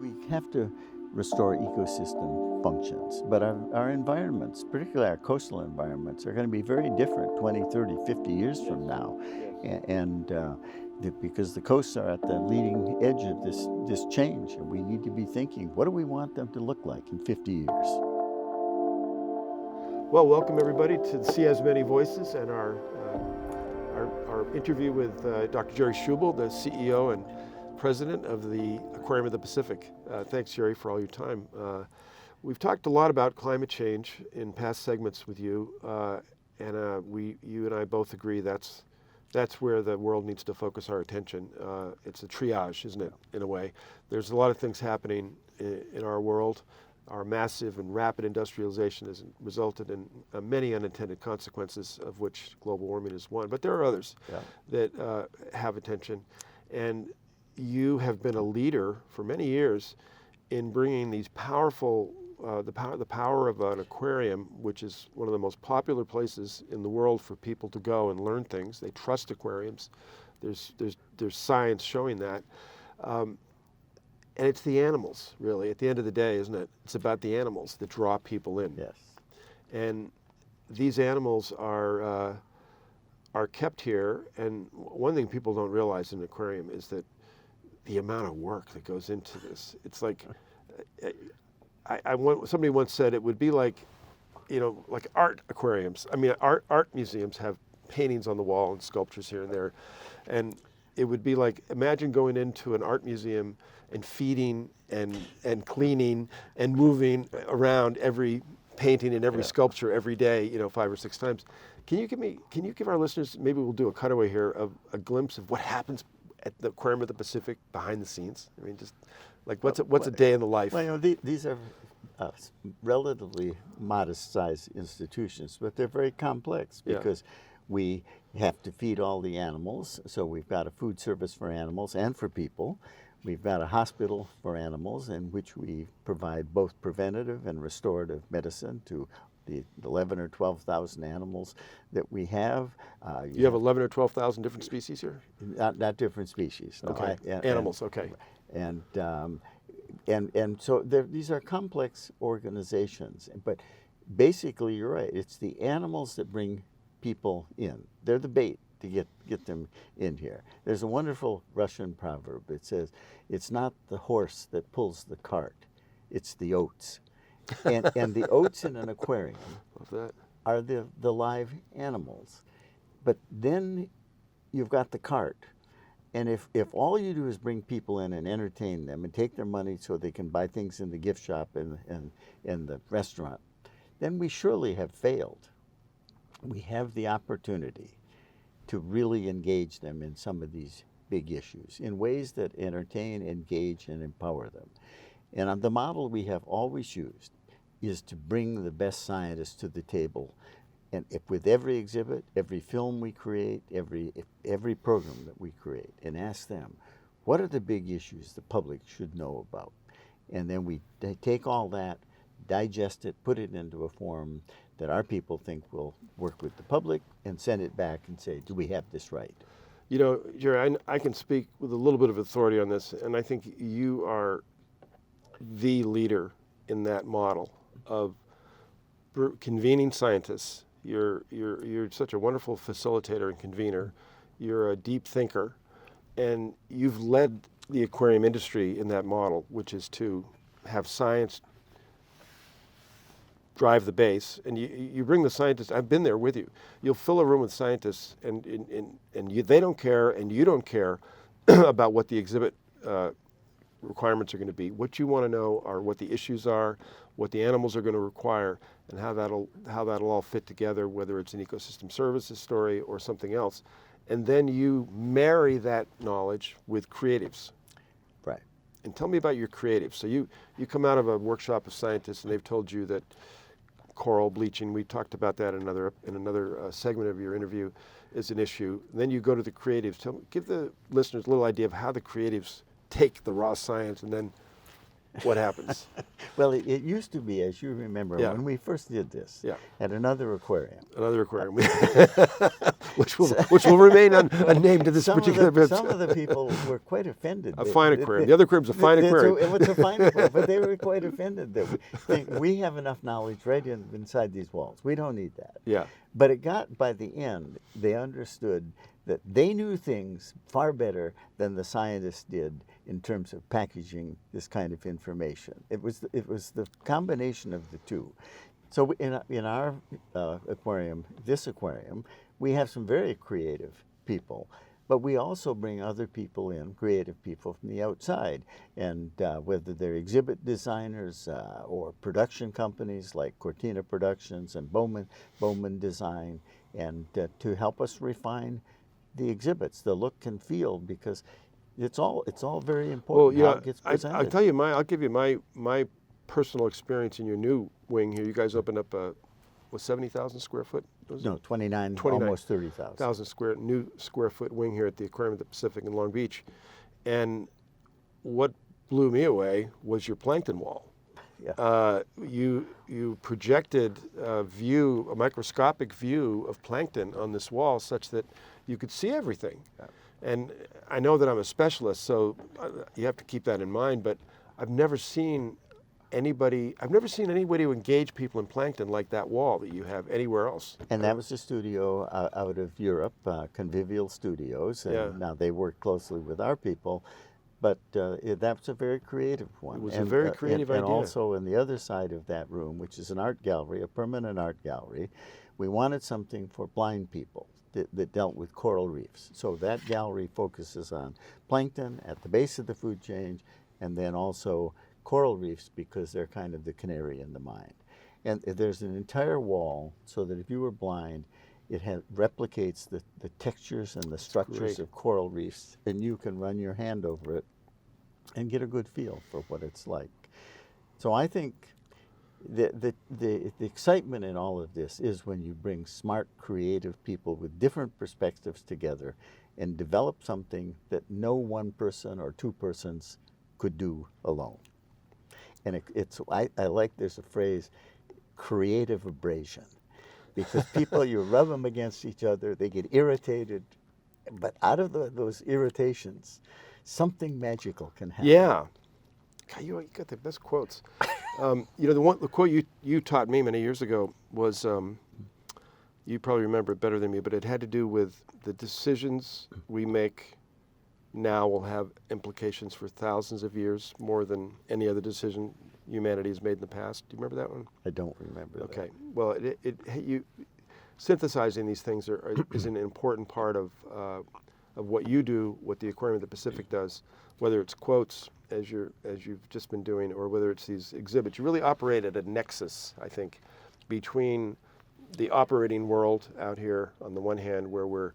We have to restore ecosystem functions, but our environments, particularly our coastal environments, are going to be very different 20, 30, 50 years from now. And because the coasts are at the leading edge of this change, and we need to be thinking, what do we want them to look like in 50 years? Well, welcome everybody to See As Many Voices and our interview with Dr. Jerry Schubel, the CEO and president of the Aquarium of the Pacific. Thanks, Jerry, for all your time. We've talked a lot about climate change in past segments with you, and you and I both agree that's where the world needs to focus our attention. It's a triage, isn't it, in a way? There's a lot of things happening in our world. Our massive and rapid industrialization has resulted in many unintended consequences, of which global warming is one. But there are others that have attention. And you have been a leader for many years in bringing these powerful, the power of an aquarium, which is one of the most popular places in the world for people to go and learn things. They trust aquariums. There's science showing that. And it's the animals, really, at the end of the day, isn't it? It's about the animals that draw people in. Yes. And these animals are kept here. And one thing people don't realize in an aquarium is that the amount of work that goes into this. It's like, somebody once said it would be like, like art aquariums. I mean, art museums have paintings on the wall and sculptures here and there. And it would be like, imagine going into an art museum and feeding and cleaning and moving around every painting and every sculpture every day, 5 or 6 times. Can you give our listeners, maybe we'll do a cutaway here, of a glimpse of what happens at the Aquarium of the Pacific behind the scenes? I mean, just like what's a day in the life? Well, these are relatively modest-sized institutions, but they're very complex because we have to feed all the animals. So we've got a food service for animals and for people. We've got a hospital for animals in which we provide both preventative and restorative medicine to the 11 or 12,000 animals that we have. You have 11 or 12,000 different species here? Not different species. No. Okay. Animals, okay. And so these are complex organizations. But basically, you're right. It's the animals that bring people in. They're the bait to get them in here. There's a wonderful Russian proverb. It says, it's not the horse that pulls the cart, it's the oats. And the oats in an aquarium are the live animals. But then you've got the cart. And if all you do is bring people in and entertain them and take their money so they can buy things in the gift shop and in the restaurant, then we surely have failed. We have the opportunity to really engage them in some of these big issues in ways that entertain, engage, and empower them. And the model we have always used is to bring the best scientists to the table. And with every exhibit, every film we create, every program that we create, and ask them, what are the big issues the public should know about? And then we take all that, digest it, put it into a form that our people think will work with the public, and send it back and say, do we have this right? Jerry, I can speak with a little bit of authority on this, and I think you are the leader in that model of convening scientists. You're such a wonderful facilitator and convener. You're a deep thinker, and you've led the aquarium industry in that model, which is to have science drive the base, and you bring the scientists. I've been there with you. You'll fill a room with scientists, and they don't care, and you don't care about what the exhibit requirements are going to be. What you want to know are what the issues are, what the animals are going to require, and how that'll all fit together, whether it's an ecosystem services story or something else. And then you marry that knowledge with creatives. Right. And tell me about your creatives. So you come out of a workshop of scientists, and they've told you that coral bleaching, we talked about that in another segment of your interview, is an issue. And then you go to the creatives. Give the listeners a little idea of how the creatives take the raw science and then what happens? Well, it used to be, as you remember, Yeah. when we first did this Yeah. at another aquarium. Another aquarium, which will remain unnamed to this particular. Some of the people were quite offended. A fine aquarium. The other aquarium's a fine aquarium. It's a fine aquarium, but they were quite offended that we think we have enough knowledge right inside these walls. We don't need that. Yeah. But it got, by the end, they understood that they knew things far better than the scientists did in terms of packaging this kind of information. It was the combination of the two. So in our aquarium, this aquarium, we have some very creative people, but we also bring other people in, creative people from the outside, and whether they're exhibit designers or production companies like Cortina Productions and Bowman Design, and to help us refine the exhibits, the look and feel, because it's all very important how it gets presented. I'll tell you I'll give you my personal experience in your new wing here. You guys opened up a 70,000 square foot? No, 29, almost 30,000. New square foot wing here at the Aquarium of the Pacific in Long Beach. And what blew me away was your plankton wall. Yeah. You projected a microscopic view of plankton on this wall such that you could see everything. Yeah. And I know that I'm a specialist, so you have to keep that in mind, but I've never seen anybody who engage people in plankton like that wall that you have anywhere else. And that was a studio out of Europe, Convivial Studios, and Yeah. now they work closely with our people. But that was a very creative one. It was a very creative and idea. also on the other side of that room, which is an art gallery, a permanent art gallery, we wanted something for blind people that dealt with coral reefs. So that gallery focuses on plankton at the base of the food chain, and then also coral reefs, because they're kind of the canary in the mine. And there's an entire wall so that if you were blind, it replicates the textures and the structures of coral reefs, and you can run your hand over it and get a good feel for what it's like. So I think the excitement in all of this is when you bring smart, creative people with different perspectives together and develop something that no one person or two persons could do alone. And I like, there's a phrase, creative abrasion. Because people, you rub them against each other, they get irritated, but out of those irritations, something magical can happen. Yeah. God, you got the best quotes. The quote you taught me many years ago was, you probably remember it better than me, but it had to do with the decisions we make now will have implications for thousands of years, more than any other decision humanity has made in the past. Do you remember that one? I don't remember that. Okay. Well, synthesizing these things is an important part of what you do, what the Aquarium of the Pacific does, whether it's quotes, as you've just been doing, or whether it's these exhibits. You really operate at a nexus, I think, between the operating world out here on the one hand, where we're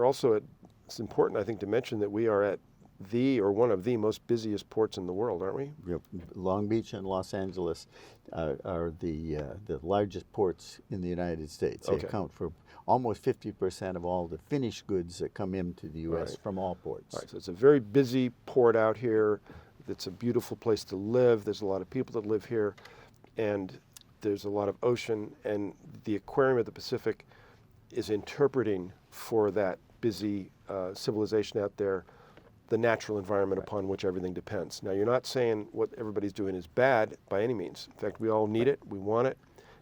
also at. It's important, I think, to mention that we are at one of the most busiest ports in the world, aren't we? Yep. Long Beach and Los Angeles are the largest ports in the United States. They account for almost 50% of all the finished goods that come into the U.S. from all ports. Right, so it's a very busy port out here. It's a beautiful place to live. There's a lot of people that live here, and there's a lot of ocean, and the Aquarium of the Pacific is interpreting for that busy civilization out there the natural environment upon which everything depends. Now, you're not saying what everybody's doing is bad by any means. In fact, we all need it. We want it.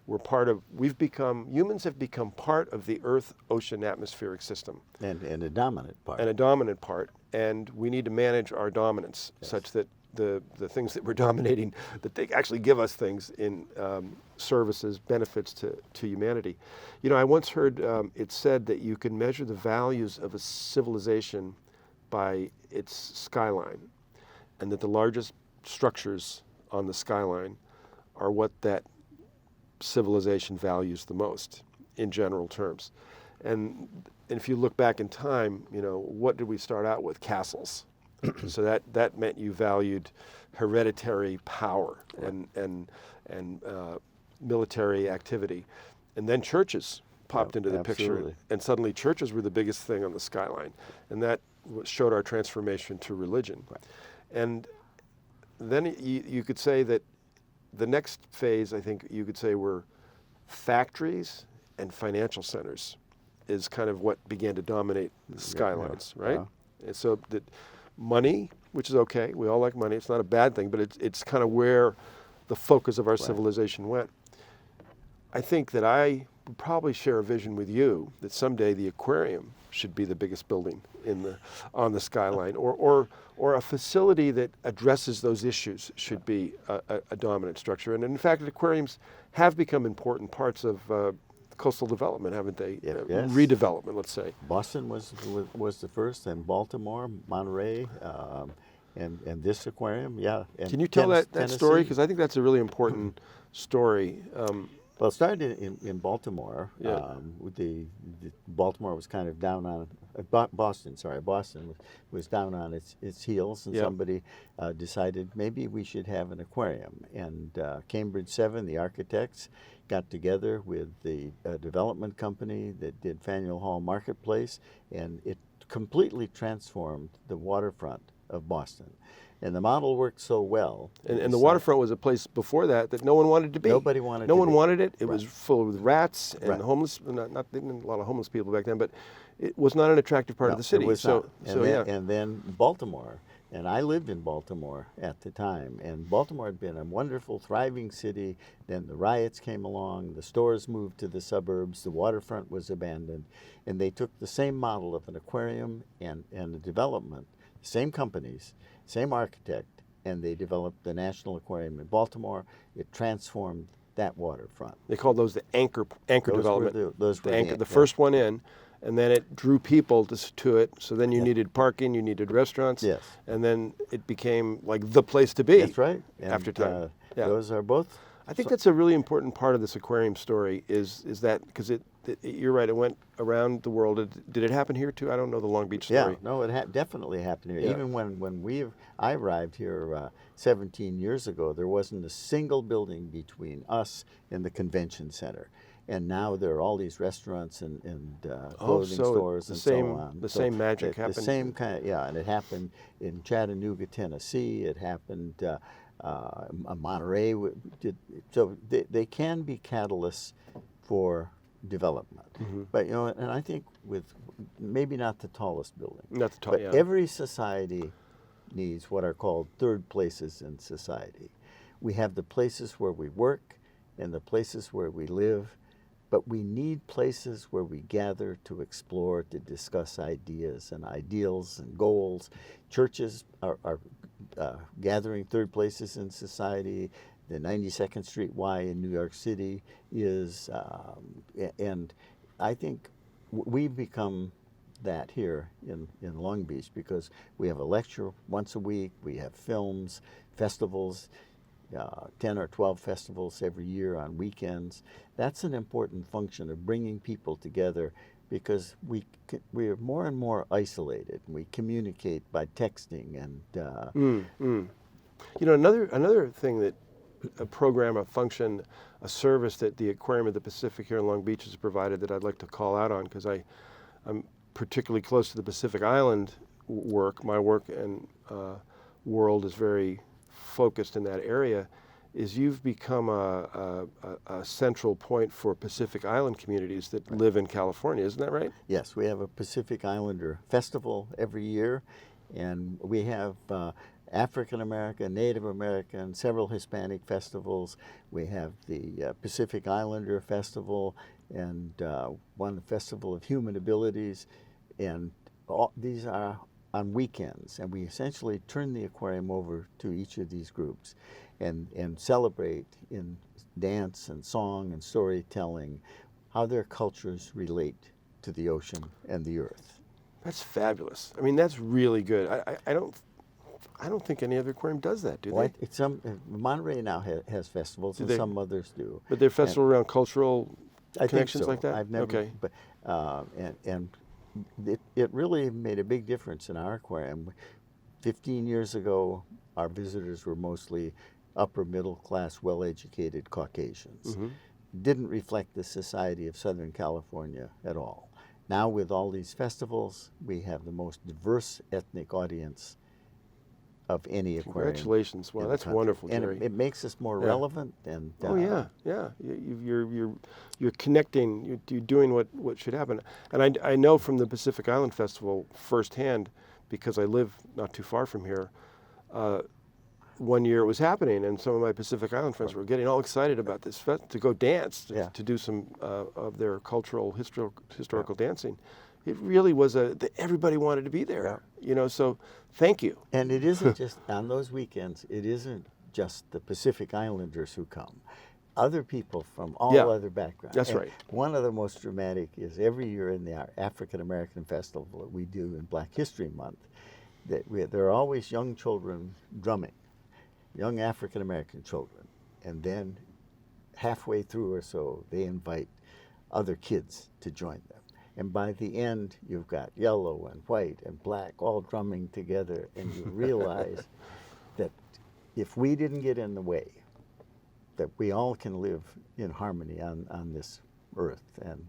Humans have become part of the Earth-ocean atmospheric system. And a dominant part. And a dominant part. And we need to manage our dominance such that the things that we're dominating, that they actually give us things in services, benefits to humanity. I once heard it said that you can measure the values of a civilization by its skyline, and that the largest structures on the skyline are what that civilization values the most in general terms. And if you look back in time, what did we start out with? Castles. So that meant you valued hereditary power and military activity. And then churches popped into the picture, and suddenly churches were the biggest thing on the skyline. And that showed our transformation to religion. Right. And then you could say that the next phase, I think you could say, were factories and financial centers is kind of what began to dominate the skylines, right? And so that money, which is okay, we all like money, it's not a bad thing, but it's kind of where the focus of our civilization went. I think that I would probably share a vision with you that someday the aquarium should be the biggest building on the skyline, or a facility that addresses those issues should be a dominant structure. And in fact, aquariums have become important parts of coastal development, haven't they? Yes. Redevelopment, let's say. Boston was the first, and Baltimore, Monterey, and this aquarium, yeah. And can you tell that story? Because I think that's a really important story. Well, it started in Baltimore. Yeah. The Baltimore was kind of down on Boston was down on its heels, and somebody decided maybe we should have an aquarium. And Cambridge 7, the architects, got together with the development company that did Faneuil Hall Marketplace, and it completely transformed the waterfront of Boston. And the model worked so well. And the waterfront was a place before that no one wanted to be. Nobody wanted No to one be. wanted it. It was Right. full of rats and Right. homeless. Not a lot of homeless people back then, but it was not an attractive part of the city. It was so not. And then Baltimore, and I lived in Baltimore at the time, and Baltimore had been a wonderful, thriving city. Then the riots came along, the stores moved to the suburbs, the waterfront was abandoned, and they took the same model of an aquarium and a development, same companies, same architect, and they developed the National Aquarium in Baltimore. It transformed that waterfront. They called those the anchor development. Those were the first one in, and then it drew people to it. So then you needed parking, you needed restaurants, Yes. and then it became like the place to be. That's right. After time, Those are both. I think that's a really important part of this aquarium story. Is that because you're right. It went around the world. Did it happen here too? I don't know the Long Beach story. Yeah, no, it definitely happened here. Yeah. Even when I arrived here 17 years ago, there wasn't a single building between us and the convention center. And now there are all these restaurants and clothing stores and so on. The same magic happened. The same kind, and it happened in Chattanooga, Tennessee. It happened Monterey. So they can be catalysts for development. Mm-hmm. But and I think with maybe not the tallest building, Not the but every society needs what are called third places in society. We have the places where we work and the places where we live, but we need places where we gather to explore, to discuss ideas and ideals and goals. Churches are gathering third places in society. The 92nd Street Y in New York City is, and I think we've become that here in Long Beach because we have a lecture once a week, we have films, festivals, 10 or 12 festivals every year on weekends. That's an important function of bringing people together because we are more and more isolated. We communicate by texting and. Another thing that a program, a function, a service that the Aquarium of the Pacific here in Long Beach has provided that I'd like to call out on because I'm particularly close to the Pacific Island work. My work and world is very focused in that area, is you've become a central point for Pacific Island communities that live in California. Isn't that right? Yes, we have a Pacific Islander festival every year, and we have African American, Native American, several Hispanic festivals. We have the Pacific Islander Festival and one Festival of Human Abilities, and these are on weekends, and we essentially turn the aquarium over to each of these groups and celebrate in dance and song and storytelling how their cultures relate to the ocean and the earth. That's fabulous. I mean, that's really good. I don't think any other aquarium does that, do they? Monterey now has festivals, and some others do. But they're festivals around cultural connections like that? I've never, okay. But, it really made a big difference in our aquarium. 15 years ago, our visitors were mostly upper middle class, well-educated Caucasians. Mm-hmm. Didn't reflect the society of Southern California at all. Now with all these festivals, we have the most diverse ethnic audience of any aquarium. Congratulations! Wow, in the that's country. wonderful, And Jerry. it makes us more relevant. And Oh yeah, yeah. You're connecting. You're doing what should happen. And I know from the Pacific Island Festival firsthand, because I live not too far from here. One year it was happening, and some of my Pacific Island friends were getting all excited about this to go dance, to do some of their cultural historical dancing. It really was everybody wanted to be there. So thank you. And it isn't just on those weekends. It isn't just the Pacific Islanders who come. Other people from all other backgrounds. That's and right. One of the most dramatic is every year in the African American Festival that we do in Black History Month, there are always young children drumming, young African American children, and then halfway through or so they invite other kids to join them. And by the end, you've got yellow and white and black all drumming together, and you realize that if we didn't get in the way, that we all can live in harmony on this earth. And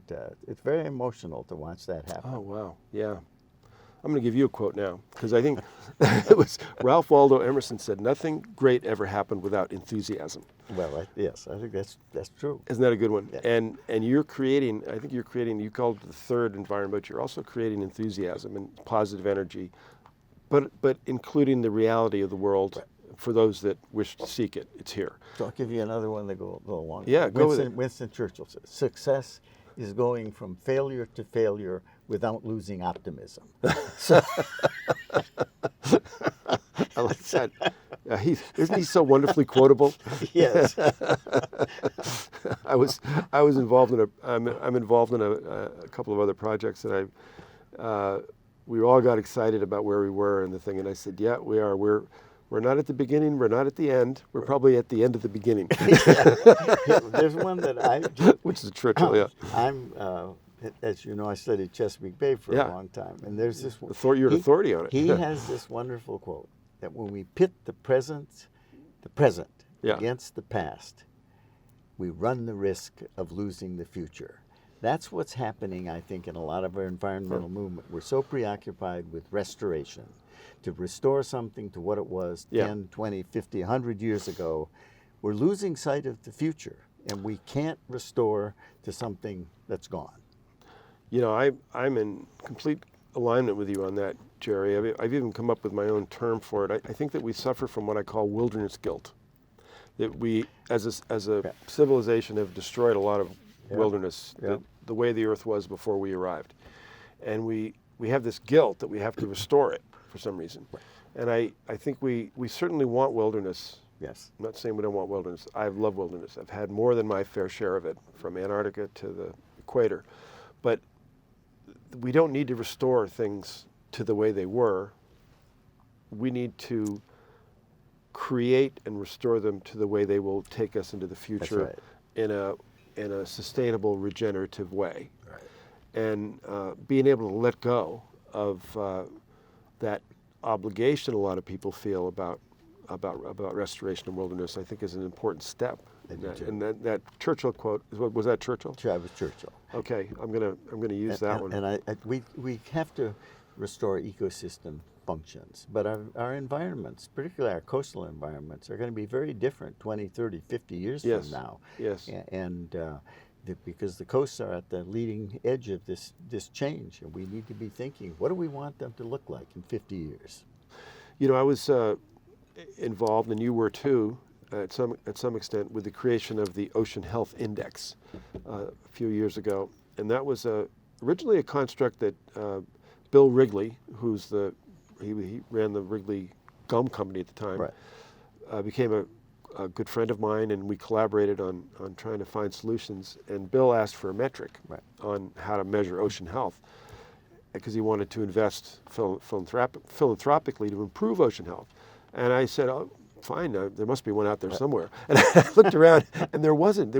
it's very emotional to watch that happen. Oh, wow. Yeah. I'm going to give you a quote now, because I think it was Ralph Waldo Emerson said, "Nothing great ever happened without enthusiasm." Well, yes, I think that's true. Isn't that a good one? Yeah. And you're creating, I think you're creating, you called it the third environment, but you're also creating enthusiasm and positive energy, but including the reality of the world for those that wish to seek it. It's here. So I'll give you another one that go along. Yeah, go with it. Winston Churchill says, "Success is going from failure to failure without losing optimism." So, I like that. Isn't he so wonderfully quotable? yes. I was involved in I'm involved in a couple of other projects that we all got excited about where we were and the thing, and I said, "Yeah, we are. We're not at the beginning. We're not at the end. We're probably at the end of the beginning." There's one that which is Churchill. Yeah. I'm, as you know, I studied Chesapeake Bay for a long time, and there's this one. You're an authority on it. He has this wonderful quote that when we pit the present against the past, we run the risk of losing the future. That's what's happening, I think, in a lot of our environmental movement. We're so preoccupied with restoration, to restore something to what it was 10, 20, 50, 100 years ago. We're losing sight of the future, and we can't restore to something that's gone. I'm in complete alignment with you on that, Jerry. I've even come up with my own term for it. I think that we suffer from what I call wilderness guilt. That we, as a civilization, have destroyed a lot of wilderness, the way the earth was before we arrived. And we have this guilt that we have to restore it for some reason. And I think we certainly want wilderness. Yes. I'm not saying we don't want wilderness. I love wilderness. I've had more than my fair share of it, from Antarctica to the equator. But we don't need to restore things to the way they were. We need to create and restore them to the way they will take us into the future in a sustainable, regenerative way. Right. And being able to let go of that obligation a lot of people feel about restoration and wilderness, I think, is an important step. And that Churchill quote, was that Churchill? Yeah, it was Churchill. Okay, I'm gonna use that one. And we have to restore ecosystem functions, but our environments, particularly our coastal environments, are going to be very different 20, 30, 50 years from now. Yes. And because the coasts are at the leading edge of this change, and we need to be thinking, what do we want them to look like in 50 years? I was involved, and you were too, at some extent, with the creation of the Ocean Health Index a few years ago, and that was originally a construct that Bill Wrigley, he ran the Wrigley Gum Company at the time, became a good friend of mine, and we collaborated on trying to find solutions. And Bill asked for a metric on how to measure ocean health, because he wanted to invest philanthropically to improve ocean health. And I said, "Oh, fine, there must be one out there somewhere." And I looked around, and there wasn't.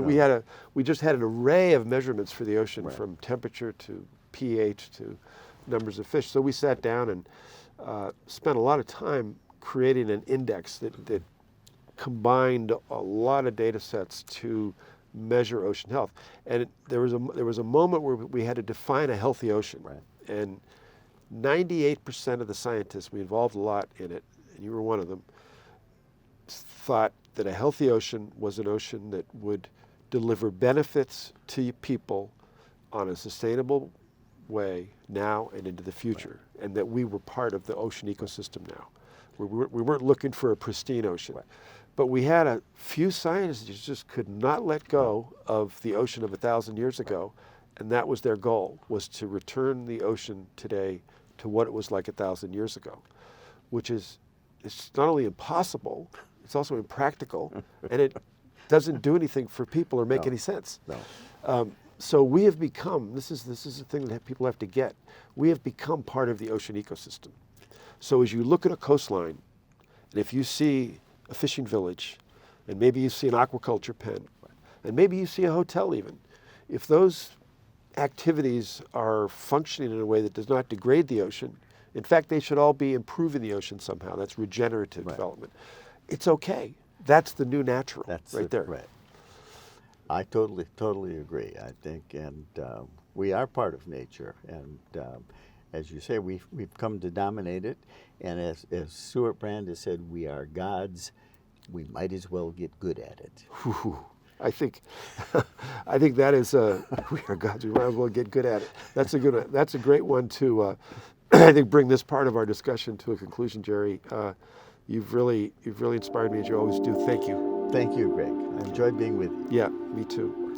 We just had an array of measurements for the ocean, from temperature to pH to numbers of fish. So we sat down and spent a lot of time creating an index that combined a lot of data sets to measure ocean health. And there was a moment where we had to define a healthy ocean. And 98% of the scientists, we involved a lot in it, and you were one of them, thought that a healthy ocean was an ocean that would deliver benefits to people on a sustainable way now and into the future, and that we were part of the ocean ecosystem now. We weren't looking for a pristine ocean. But we had a few scientists who just could not let go of the ocean of 1,000 years ago, and that was their goal, was to return the ocean today to what it was like 1,000 years ago, which is, it's not only impossible, it's also impractical, and it doesn't do anything for people or make any sense. So we have become, this is the thing that people have to get, we have become part of the ocean ecosystem. So as you look at a coastline, and if you see a fishing village, and maybe you see an aquaculture pen, and maybe you see a hotel even, if those activities are functioning in a way that does not degrade the ocean, in fact, they should all be improving the ocean somehow. That's regenerative development. It's okay. That's the new natural. That's right there. Right. I totally agree. I think, and we are part of nature, and as you say, we've come to dominate it. And as Stuart Brand has said, we are gods. We might as well get good at it. I think that is we are gods. We might as well get good at it. That's a good one. That's a great one to I think bring this part of our discussion to a conclusion, Jerry. You've really inspired me, as you always do. Thank you. Thank you, Greg. I enjoyed being with you. Yeah, me too.